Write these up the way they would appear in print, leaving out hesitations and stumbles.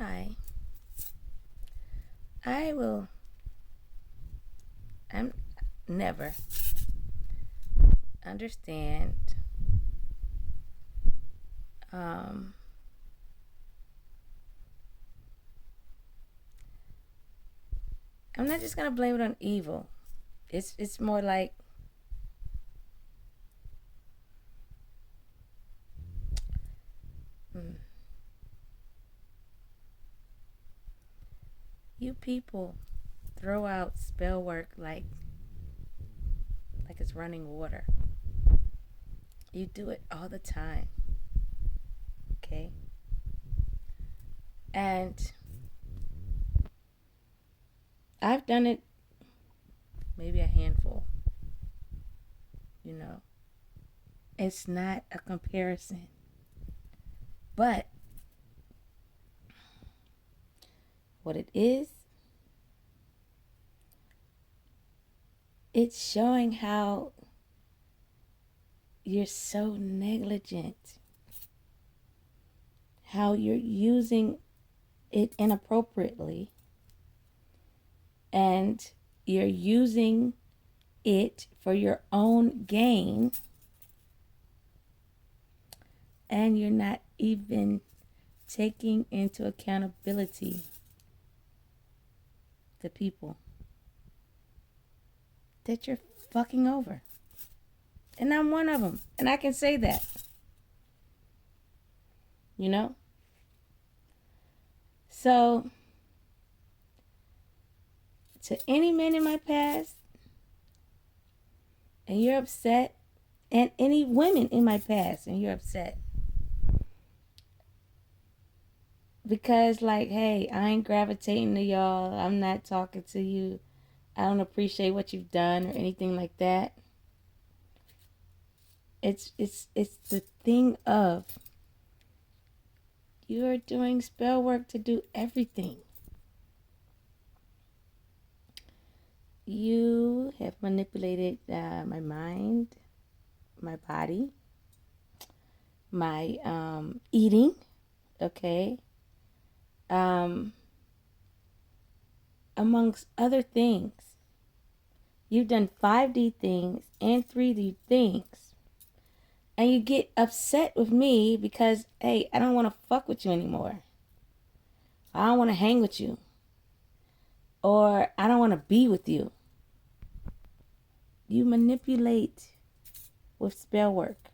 Hi. I'm never understand um, I'm not just gonna blame it on evil. It's more like mm, you people throw out spell work like it's running water. You do it all the time, okay? And I've done it maybe a handful, you know. It's not a comparison. But what it is, it's showing how you're so negligent, how you're using it inappropriately, and you're using it for your own gain, and you're not even taking into accountability the people that you're fucking over. And I'm one of them, and I can say that, you know? So, to any man in my past, and you're upset, and any women in my past, and you're upset, because, like, hey, I ain't gravitating to y'all, I'm not talking to you, I don't appreciate what you've done, or anything like that. It's the thing of you're doing spell work to do everything. You have manipulated my mind, my body, my eating, okay, um, amongst other things. You've done 5D things and 3D things. And you get upset with me because, hey, I don't want to fuck with you anymore. I don't want to hang with you. Or I don't want to be with you. You manipulate with spell work.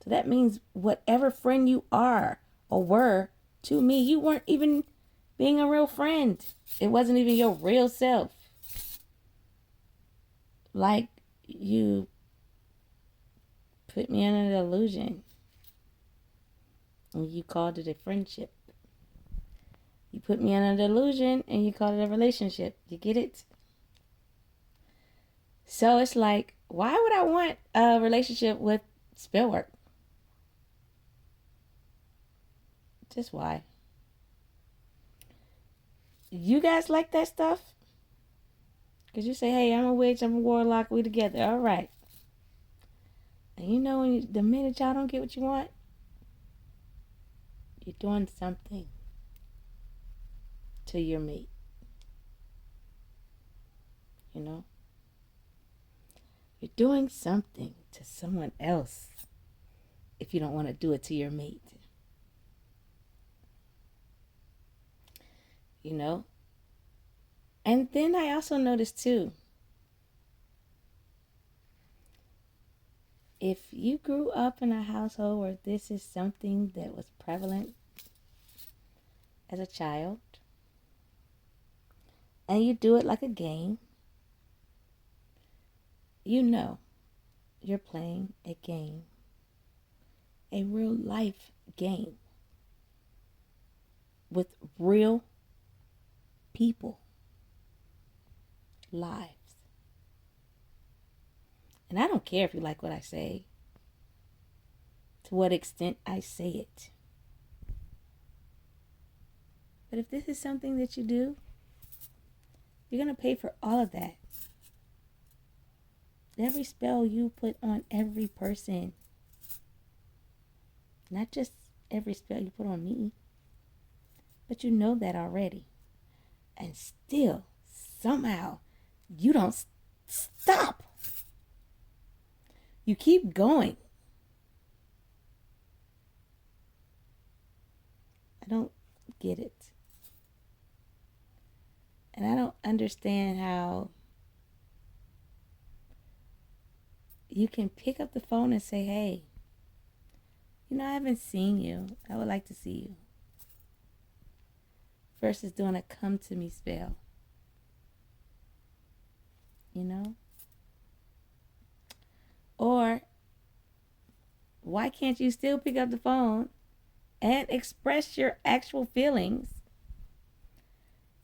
So that means whatever friend you are or were to me, you weren't even being a real friend. It wasn't even your real self. Like, you put me under the illusion and you called it a friendship. You put me under the illusion and you called it a relationship. You get it? So it's like, why would I want a relationship with spell work? Just why? You guys like that stuff? Because you say, hey, I'm a witch, I'm a warlock, we together. All right. And you know, the minute y'all don't get what you want, you're doing something to your mate. You know? You're doing something to someone else if you don't want to do it to your mate. You know? And then I also noticed too, if you grew up in a household where this is something that was prevalent as a child, and you do it like a game, you know you're playing a game, a real life game with real people, lives. And I don't care if you like what I say, to what extent I say it. But if this is something that you do, you're going to pay for all of that. Every spell you put on every person, not just every spell you put on me, But you know that already. And still, somehow, you don't stop. You keep going. I don't get it. And I don't understand how you can pick up the phone and say, hey, I haven't seen you. I would like to see you. Versus doing a come to me spell. Or why can't you still pick up the phone and express your actual feelings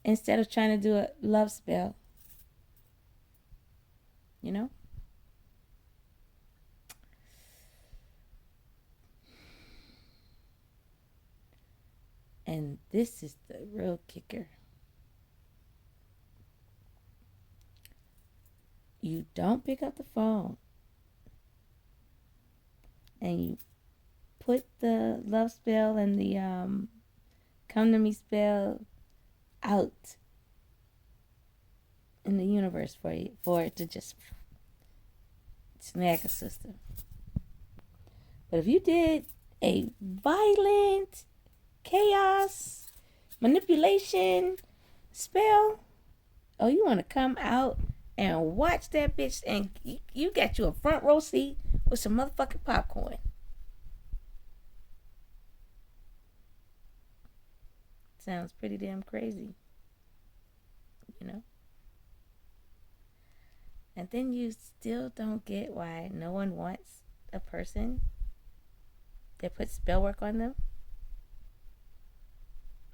instead of trying to do a love spell? And this is the real kicker. You don't pick up the phone and you put the love spell and the come to me spell out in the universe for it to just snag a system. But if you did a violent chaos manipulation spell, you want to come out and watch that bitch, and you got you a front row seat with some motherfucking popcorn. Sounds pretty damn crazy, And then you still don't get why no one wants a person that puts spell work on them.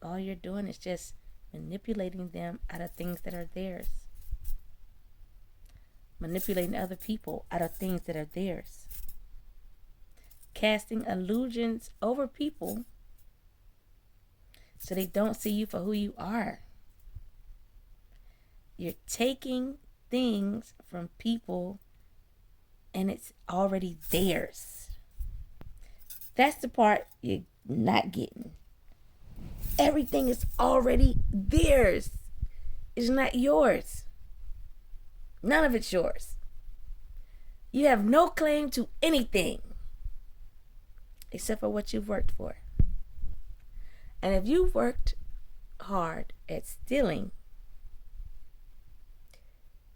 All you're doing is just manipulating them out of things that are theirs. Manipulating other people out of things that are theirs. Casting illusions over people so they don't see you for who you are. You're taking things from people and it's already theirs. That's the part you're not getting. Everything is already theirs. It's not yours. None of it's yours. You have no claim to anything except for what you've worked for. And if you worked hard at stealing,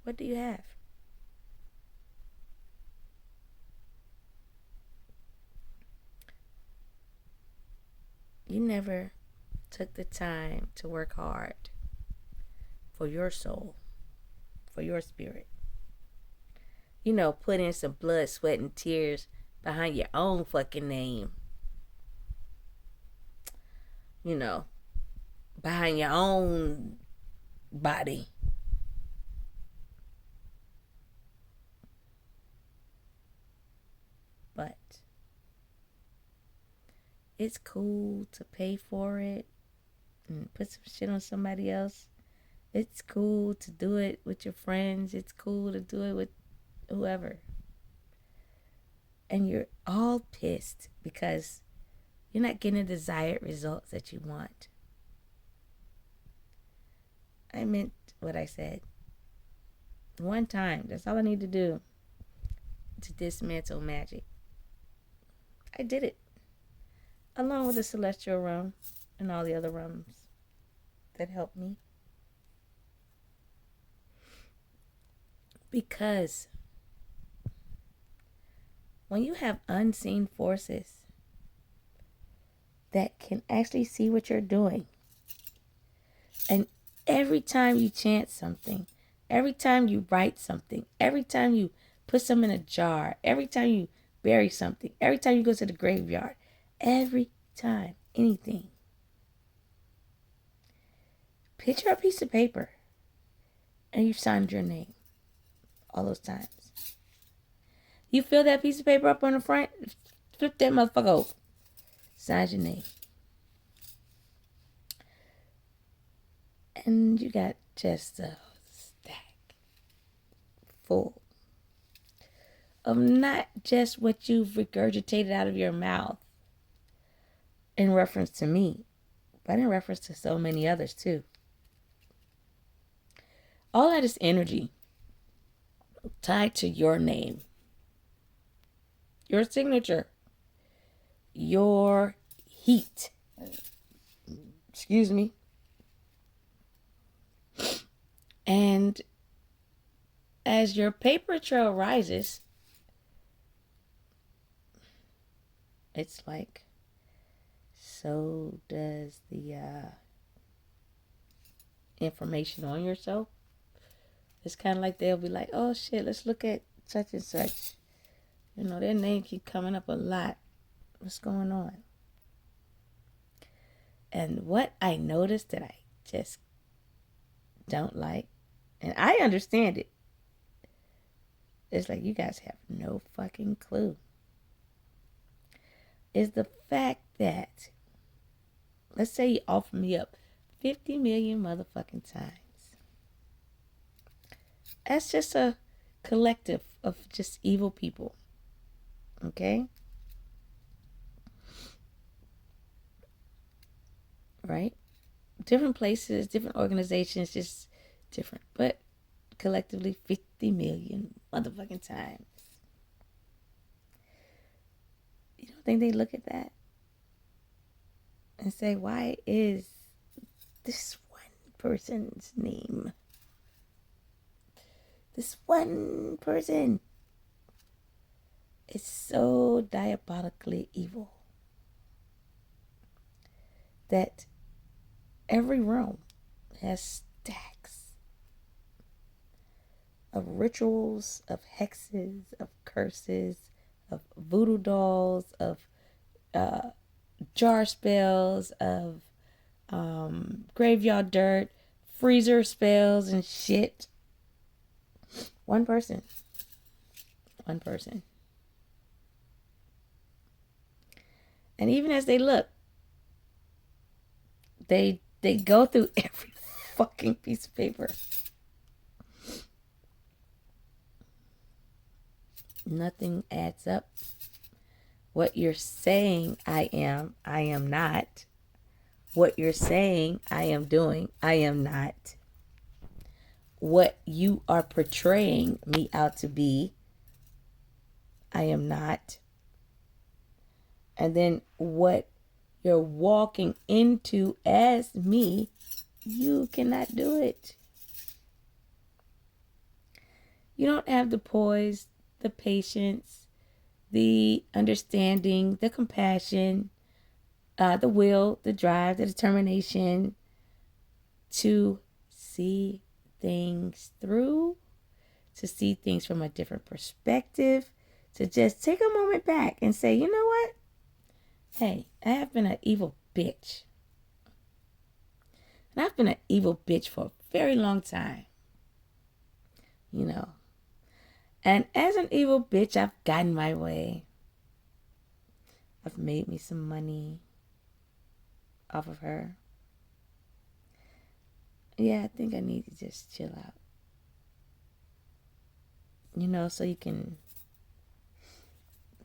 what do you have? You never took the time to work hard for your soul, for your spirit. Put in some blood, sweat, and tears behind your own fucking name. Behind your own body. But it's cool to pay for it and put some shit on somebody else. It's cool to do it with your friends. It's cool to do it with whoever. And you're all pissed because you're not getting the desired results that you want. I meant what I said. One time. That's all I need to do to dismantle magic. I did it. Along with the celestial realm and all the other realms that helped me. Because when you have unseen forces that can actually see what you're doing, and every time you chant something, every time you write something, every time you put something in a jar, every time you bury something, every time you go to the graveyard, every time, anything, picture a piece of paper and you signed your name all those times. You fill that piece of paper up on the front, flip that motherfucker over, sign your name. And you got just a stack full of not just what you've regurgitated out of your mouth in reference to me, but in reference to so many others too. All that is energy tied to your name, your signature, your heat. Excuse me. And as your paper trail rises, it's like, so does the information on yourself. It's kind of like they'll be like, oh shit, let's look at such and such. You know, their name keep coming up a lot. What's going on? And what I noticed that I just don't like, and I understand it, it's like you guys have no fucking clue, is the fact that, let's say you offer me up 50 million motherfucking times. That's just a collective of just evil people. Okay? Right? Different places, different organizations, just different. But collectively 50 million motherfucking times. You don't think they look at that and say, why is this one person's name? This one person is so diabolically evil that every room has stacks of rituals, of hexes, of curses, of voodoo dolls, of jar spells, of graveyard dirt, freezer spells and shit. One person. One person. And even as they look, they go through every fucking piece of paper. Nothing adds up. What you're saying I am not. What you're saying I am doing, I am not. What you are portraying me out to be, I am not. And then what you're walking into as me, you cannot do it. You don't have the poise, the patience, the understanding, the compassion, the will, the drive, the determination to see things through, to see things from a different perspective, to just take a moment back and say, you know what? Hey, I have been an evil bitch. And I've been an evil bitch for a very long time. You know. And as an evil bitch, I've gotten my way. I've made me some money off of her. Yeah, I think I need to just chill out. You know, so you can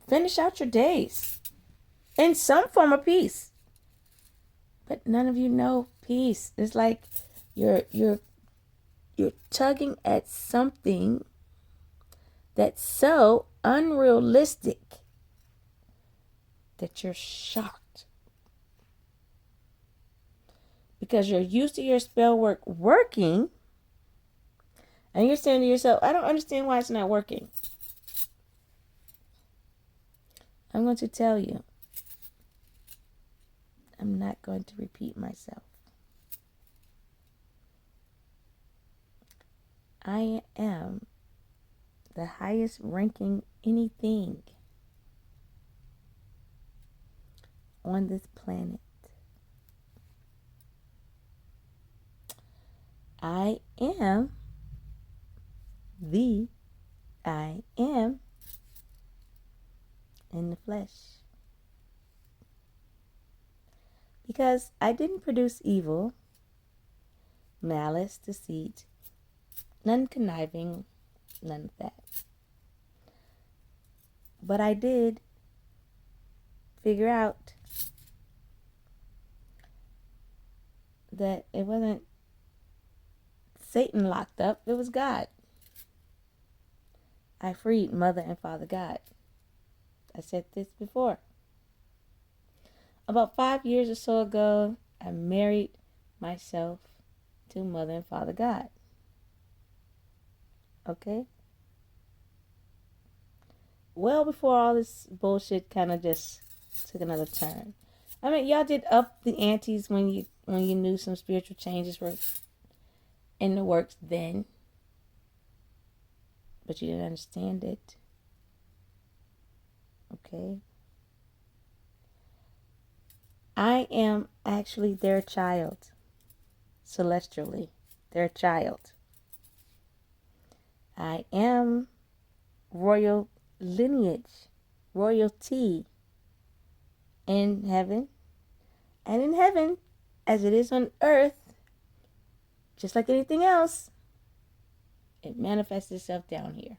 finish out your days in some form of peace. But none of you know peace. It's like you're tugging at something that's so unrealistic that you're shocked. Because you're used to your spell work working, and you're saying to yourself, I don't understand why it's not working. I'm going to tell you. I'm not going to repeat myself. I am the highest ranking anything on this planet. I am the I am in the flesh. Because I didn't produce evil, malice, deceit, none conniving, none of that. But I did figure out that it wasn't Satan locked up, it was God. I freed Mother and Father God. I said this before. About 5 years or so ago, I married myself to Mother and Father God. Okay? Well before all this bullshit kind of just took another turn. I mean, y'all did up the antes when you knew some spiritual changes were in the works then. But you didn't understand it. Okay? I am actually their child. Celestially. Their child. I am royal lineage. Royalty. In heaven. And in heaven, as it is on earth, just like anything else, it manifests itself down here.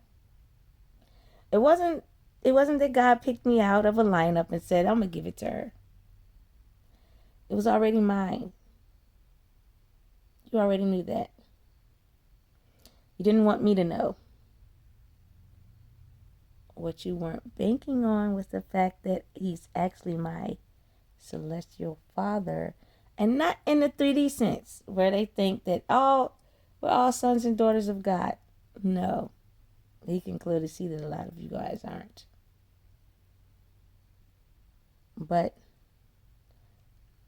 It wasn't that God picked me out of a lineup and said, I'm going to give it to her. It was already mine. You already knew that. You didn't want me to know. What you weren't banking on was the fact that he's actually my celestial father. And not in the 3D sense, where they think that, oh, we're all sons and daughters of God. No. He can clearly see that a lot of you guys aren't. But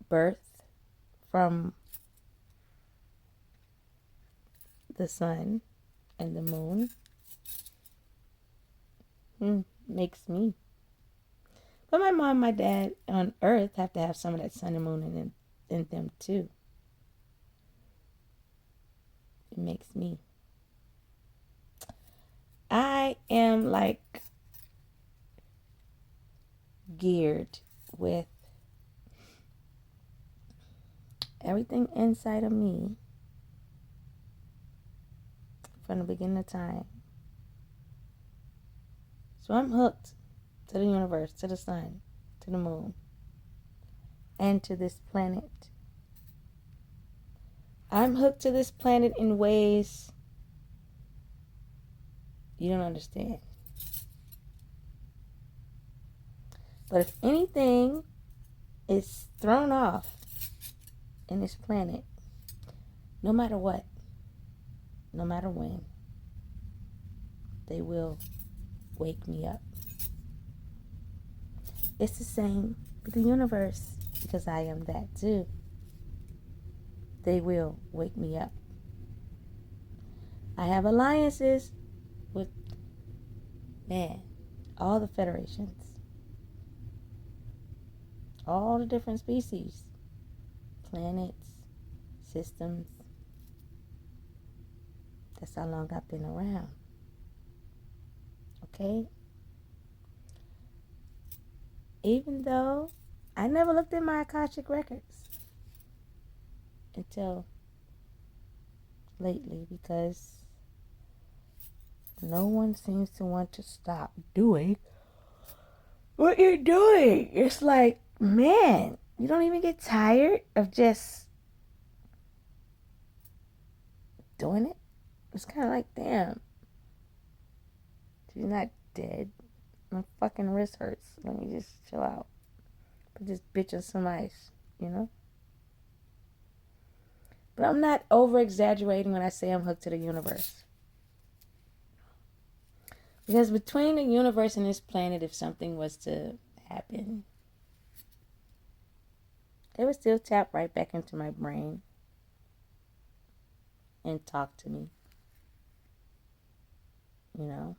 birth from the sun and the moon makes me. But my mom and my dad on earth have to have some of that sun and moon in them too. It makes me. I am like geared with everything inside of me from the beginning of time. So I'm hooked to the universe, to the sun, to the moon, and to this planet. I'm hooked to this planet in ways you don't understand. But if anything is thrown off in this planet, no matter what, no matter when, they will wake me up. It's the same with the universe, because I am that too. They will wake me up. I have alliances with, all the federations. All the different species. Planets, systems. That's how long I've been around. Okay? Even though I never looked at my Akashic records until lately, because no one seems to want to stop doing what you're doing. It's like, man, you don't even get tired of just doing it? It's kind of like, damn, she's not dead. My fucking wrist hurts. Let me just chill out. Put this bitch on some ice, you know? But I'm not over-exaggerating when I say I'm hooked to the universe. Because between the universe and this planet, if something was to happen, they would still tap right back into my brain and talk to me. You know?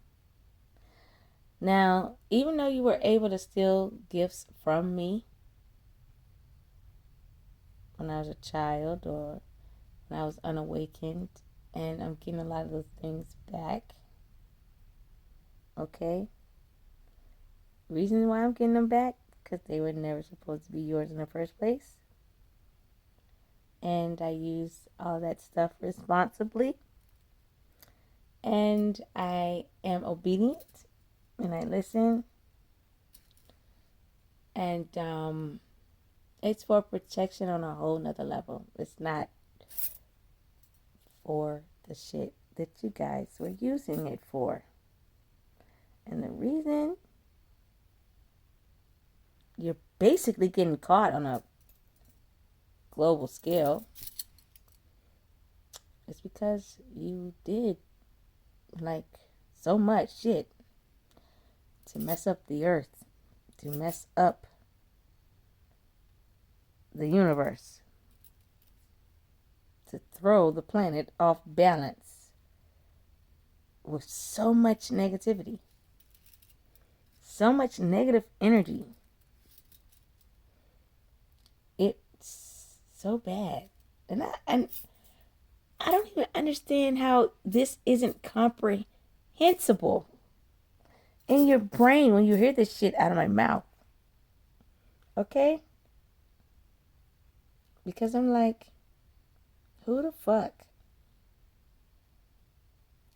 Now, even though you were able to steal gifts from me when I was a child or when I was unawakened, and I'm getting a lot of those things back, okay? Reason why I'm getting them back, because they were never supposed to be yours in the first place. And I use all that stuff responsibly. And I am obedient. And I listen. And It's for protection on a whole nother level. It's not for the shit that you guys were using it for. And the reason you're basically getting caught on a global scale is because you did like so much shit to mess up the earth, to mess up the universe, to throw the planet off balance with so much negativity, so much negative energy. It's so bad. And I don't even understand how this isn't comprehensible in your brain when you hear this shit out of my mouth. Okay? Because I'm like, who the fuck?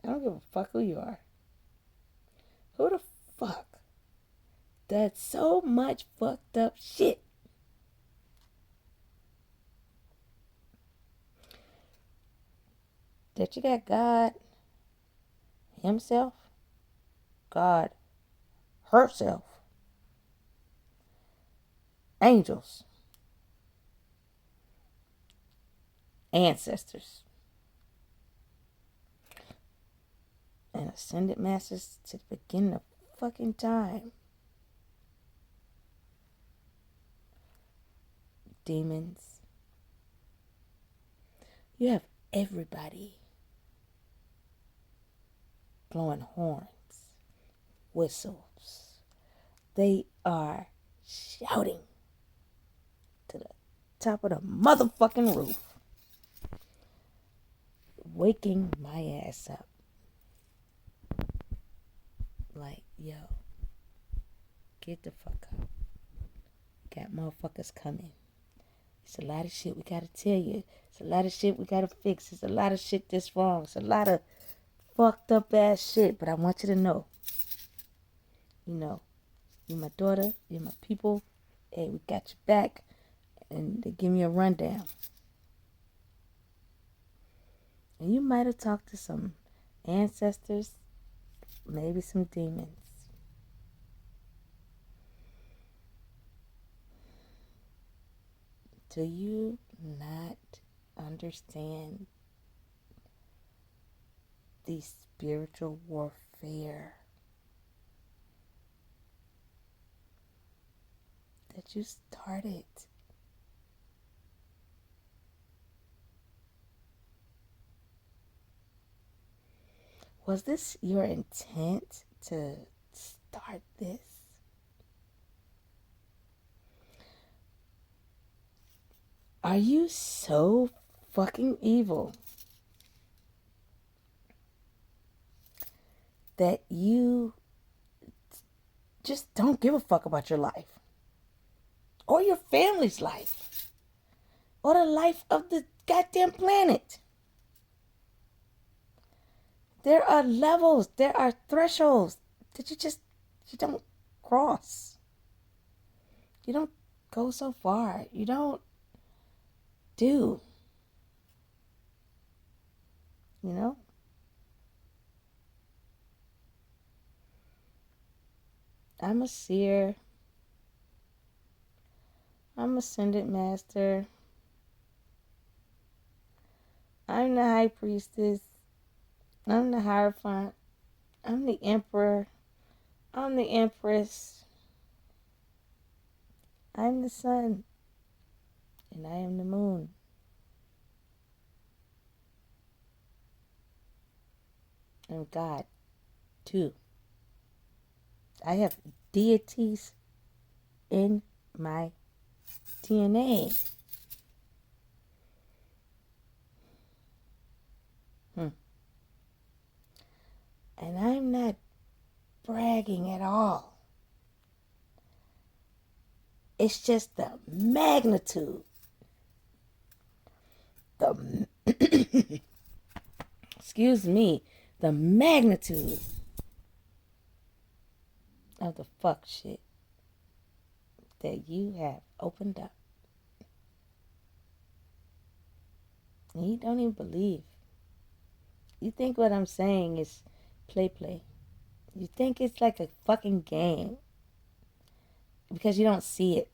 I don't give a fuck who you are. Who the fuck does so much fucked up shit? That you got God himself, God herself, angels, ancestors, and ascended masters to the beginning of fucking time. Demons. You have everybody blowing horns, whistles. They are shouting to the top of the motherfucking roof, waking my ass up. Like, yo, get the fuck up. Got motherfuckers coming. It's a lot of shit we gotta tell you. It's a lot of shit we gotta fix. It's a lot of shit that's wrong. It's a lot of fucked up ass shit. But I want you to know, you're my daughter, you're my people. Hey, we got your back. And they give me a rundown. And you might have talked to some ancestors, maybe some demons. Do you not understand the spiritual warfare that you started? Was this your intent to start this? Are you so fucking evil that you just don't give a fuck about your life or your family's life or the life of the goddamn planet? There are levels, there are thresholds that you don't cross. You don't go so far. You don't do. You know? I'm a seer. I'm ascended master. I'm the high priestess. I'm the Hierophant. I'm the emperor. I'm the empress. I'm the sun. And I am the moon. I'm God, too. I have deities in my DNA. And I'm not bragging at all. It's just the magnitude. Excuse me, the magnitude of the fuck shit that you have opened up And you don't even believe. You think what I'm saying is play. You think it's like a fucking game because you don't see it.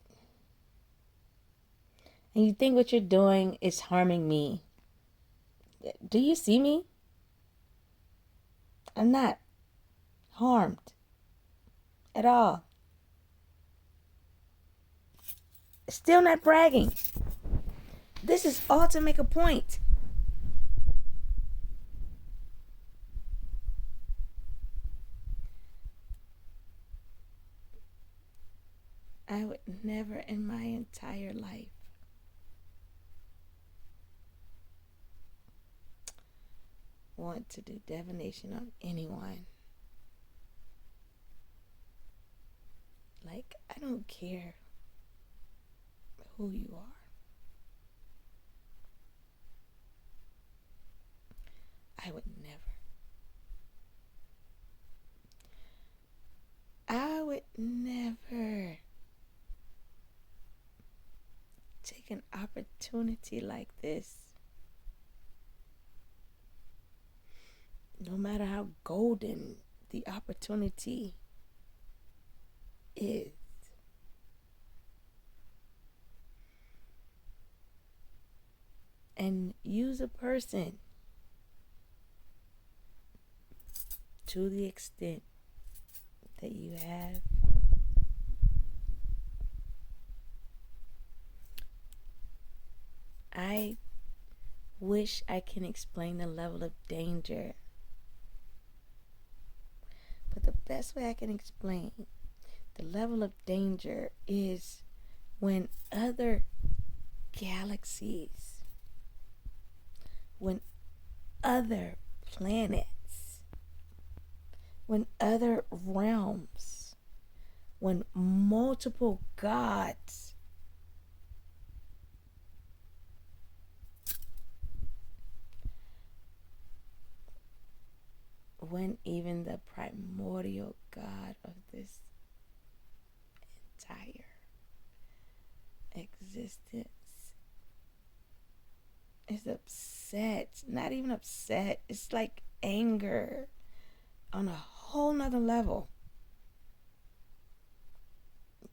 And you think what you're doing is harming me. Do you see me? I'm not harmed at all. Still not bragging. This is all to make a point. I would never in my entire life want to do divination on anyone. Like, I don't care who you are. I would never. I would never take an opportunity like this. No matter how golden the opportunity is. And use a person to the extent that you have. I wish I can explain the level of danger. But the best way I can explain the level of danger is when other galaxies, when other planets, when other realms, when multiple gods when even the primordial God of this entire existence is upset. Not even upset. It's like anger on a whole nother level.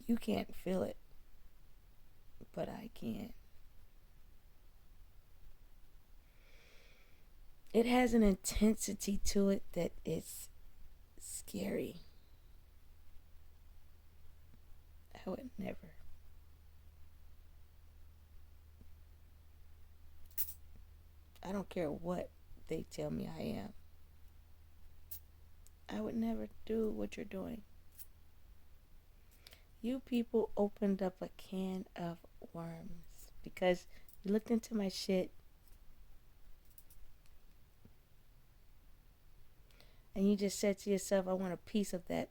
You can't feel it, but I can. It has an intensity to it that is scary. I would never. I don't care what they tell me I am. I would never do what you're doing. You people opened up a can of worms because you looked into my shit and you just said to yourself, I want a piece of that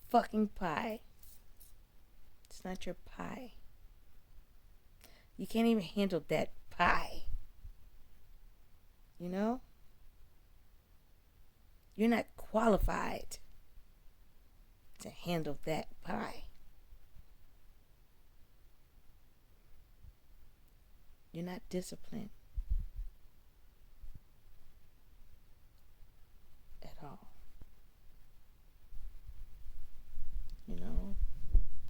fucking pie. It's not your pie. You can't even handle that pie. You know? You're not qualified to handle that pie. You're not disciplined at all. You know?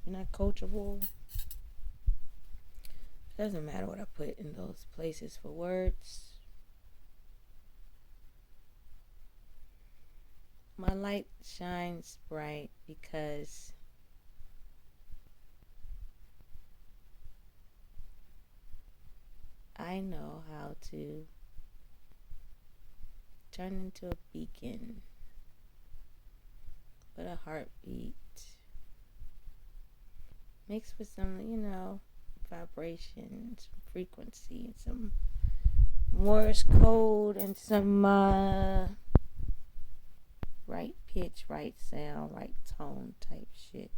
You're not coachable. It doesn't matter what I put in those places for words. My light shines bright because I know how to turn into a beacon with a heartbeat mixed with some, vibration, some frequency, and some Morse code, and some right pitch, right sound, right tone type shit.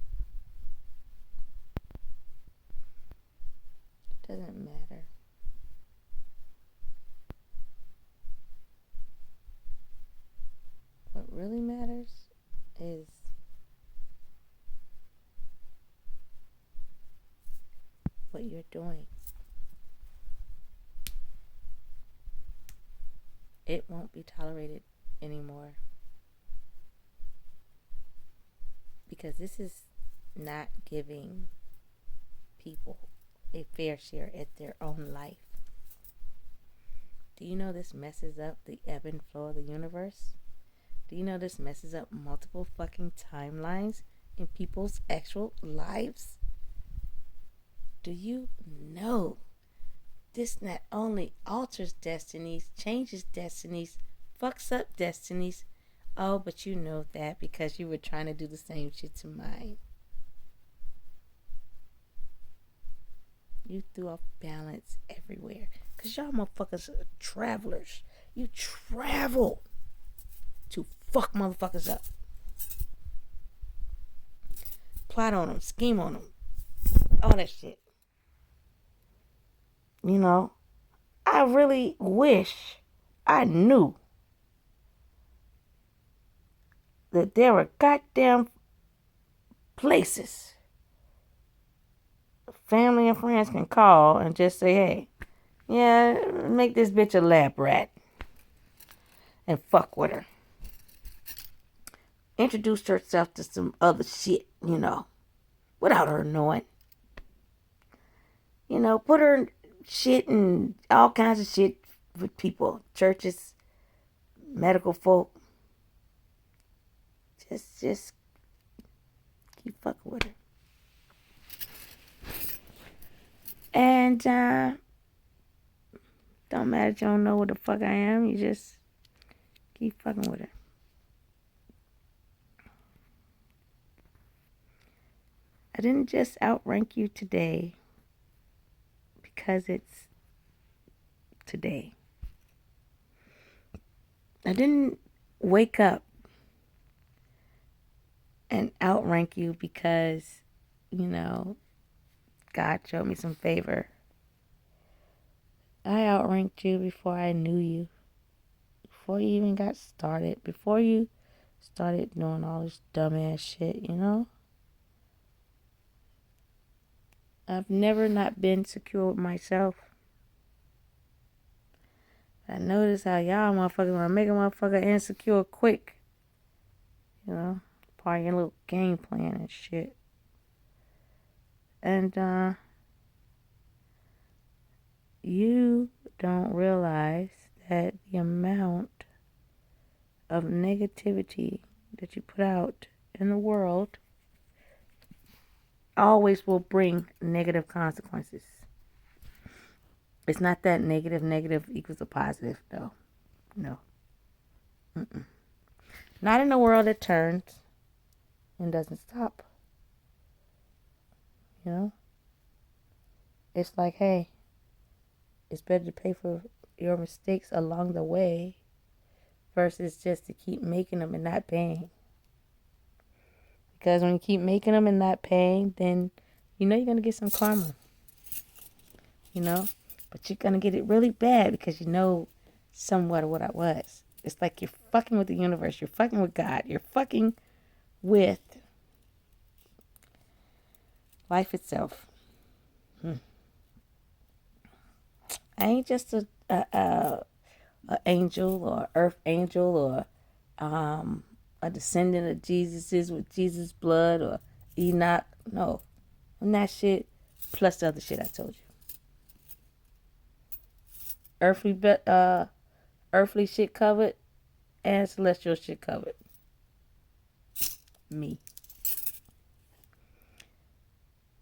It doesn't matter. What really matters is what you're doing. it won't be tolerated anymore. Because this is not giving people a fair share at their own life. Do you know this messes up the ebb and flow of the universe? Do you know this messes up multiple fucking timelines in people's actual lives? Do you know this not only alters destinies, changes destinies, fucks up destinies? Oh, but you know that because you were trying to do the same shit to mine. You threw off balance everywhere. Because y'all motherfuckers are travelers. You travel to fuck motherfuckers up. Plot on them. Scheme on them. All that shit. You know, I really wish I knew that there were goddamn places family and friends can call and just say, hey, yeah, make this bitch a lab rat and fuck with her. Introduce herself to some other shit, you know, without her knowing. You know, put her shit and all kinds of shit with people, churches, medical folk. Just keep fucking with her. And don't matter if you don't know what the fuck I am, you just keep fucking with her. I didn't just outrank you today because it's today. I didn't wake up and outrank you because, you know, God showed me some favor. I outranked you before I knew you. Before you even got started. Before you started doing all this dumbass shit, you know? I've never not been secure with myself. I notice how y'all motherfuckers want to make a motherfucker insecure quick. You know? Part of your little game plan and shit. And, you don't realize that the amount of negativity that you put out in the world always will bring negative consequences. It's not that negative equals a positive, though. No. Mm-mm. Not in a world that turns and doesn't stop. You know? It's like, hey, it's better to pay for your mistakes along the way versus just to keep making them and not paying. Because when you keep making them and not paying, then you know you're going to get some karma. You know? But you're going to get it really bad because you know somewhat of what I was. It's like you're fucking with the universe. You're fucking with God. You're fucking with life itself. I ain't just a angel or earth angel or a descendant of Jesus's with Jesus' blood or Enoch. No. I'm that shit plus the other shit I told you. Earthly shit covered and celestial shit covered. Me.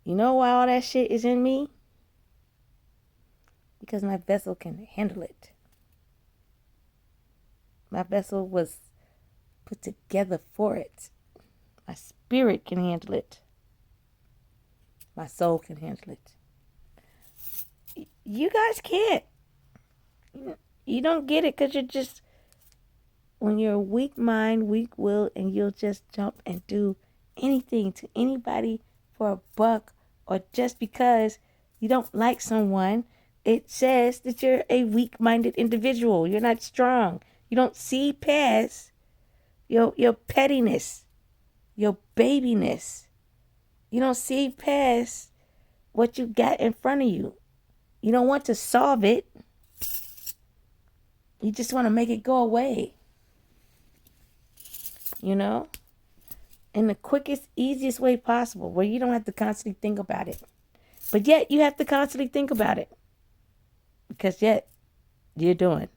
You know why all that shit is in me? Because my vessel can handle it. My vessel was put together for it. My spirit can handle it. My soul can handle it. You guys can't. You don't get it because you're just, when you're a weak mind, weak will, and you'll just jump and do anything to anybody for a buck or just because you don't like someone, it says that you're a weak-minded individual. You're not strong. You don't see past your pettiness, your babiness. You don't see past what you got in front of you. You don't want to solve it. You just want to make it go away. You know? In the quickest, easiest way possible, where you don't have to constantly think about it. But yet, you have to constantly think about it. Because yet, you're doing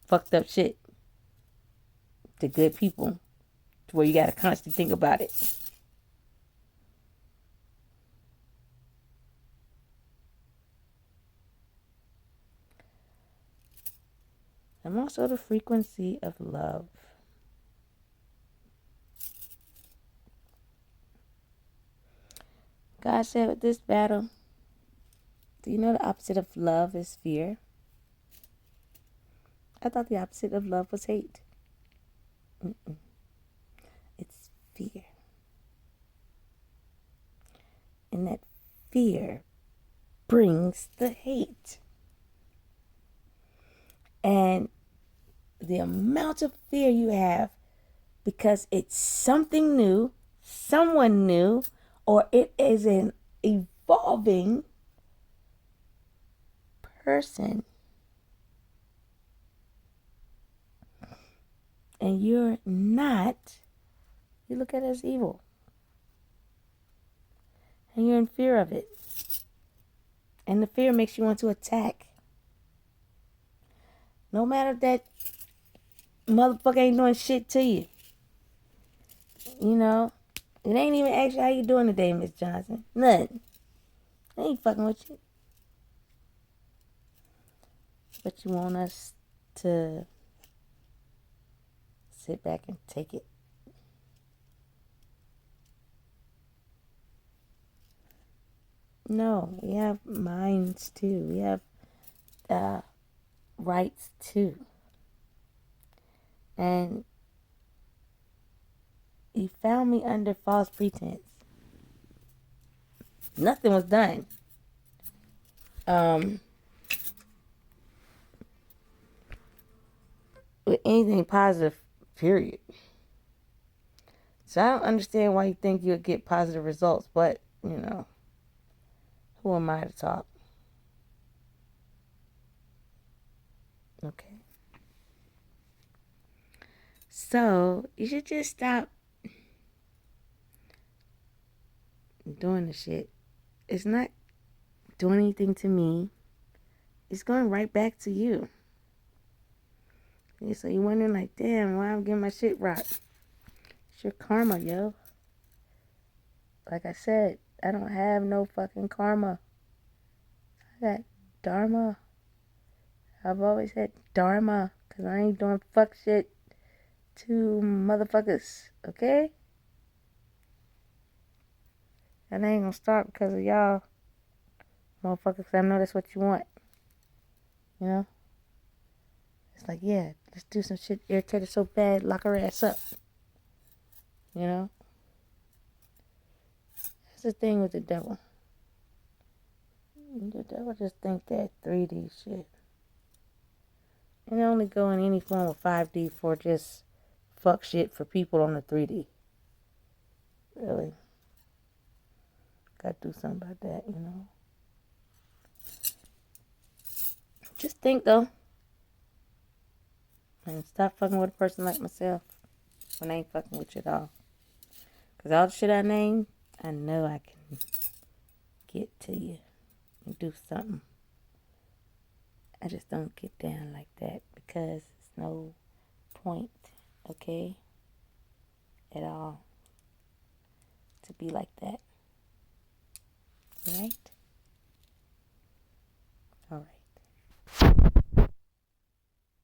fucked up shit to good people, to where you got to constantly think about it. I'm also the frequency of love. God said with this battle, do you know the opposite of love is fear? I thought the opposite of love was hate. It's fear. And that fear brings the hate. And the amount of fear you have because it's something new, someone new, or it is an evolving person. And you're not, you look at it as evil. And you're in fear of it. And the fear makes you want to attack. No matter if that motherfucker ain't doing shit to you. You know, it ain't even ask you how you doing today, Miss Johnson. Nothing. They ain't fucking with you. But you want us to sit back and take it. No, we have minds too. We have rights too. And you found me under false pretense. Nothing was done. With anything positive, period. So I don't understand why you think you'll get positive results, but, you know, who am I to talk? Okay. So you should just stop doing the shit. It's not doing anything to me. It's going right back to you. So you're wondering like, damn, why I'm getting my shit rocked? It's your karma, yo. Like I said, I don't have no fucking karma. I got dharma. I've always had dharma, because I ain't doing fuck shit to motherfuckers, okay? And I ain't gonna start because of y'all motherfuckers, because I know that's what you want. You know? It's like, yeah, let's do some shit, irritate her so bad, lock her ass up. You know? That's the thing with the devil. The devil just think that 3D shit. And they only go in any form of 5D for just fuck shit for people on the 3D. Really? Gotta do something about that, you know? Just think, though. And stop fucking with a person like myself when I ain't fucking with you at all. Because all the shit I named, I know I can get to you and do something. I just don't get down like that because it's no point, okay, at all to be like that. Right? All right.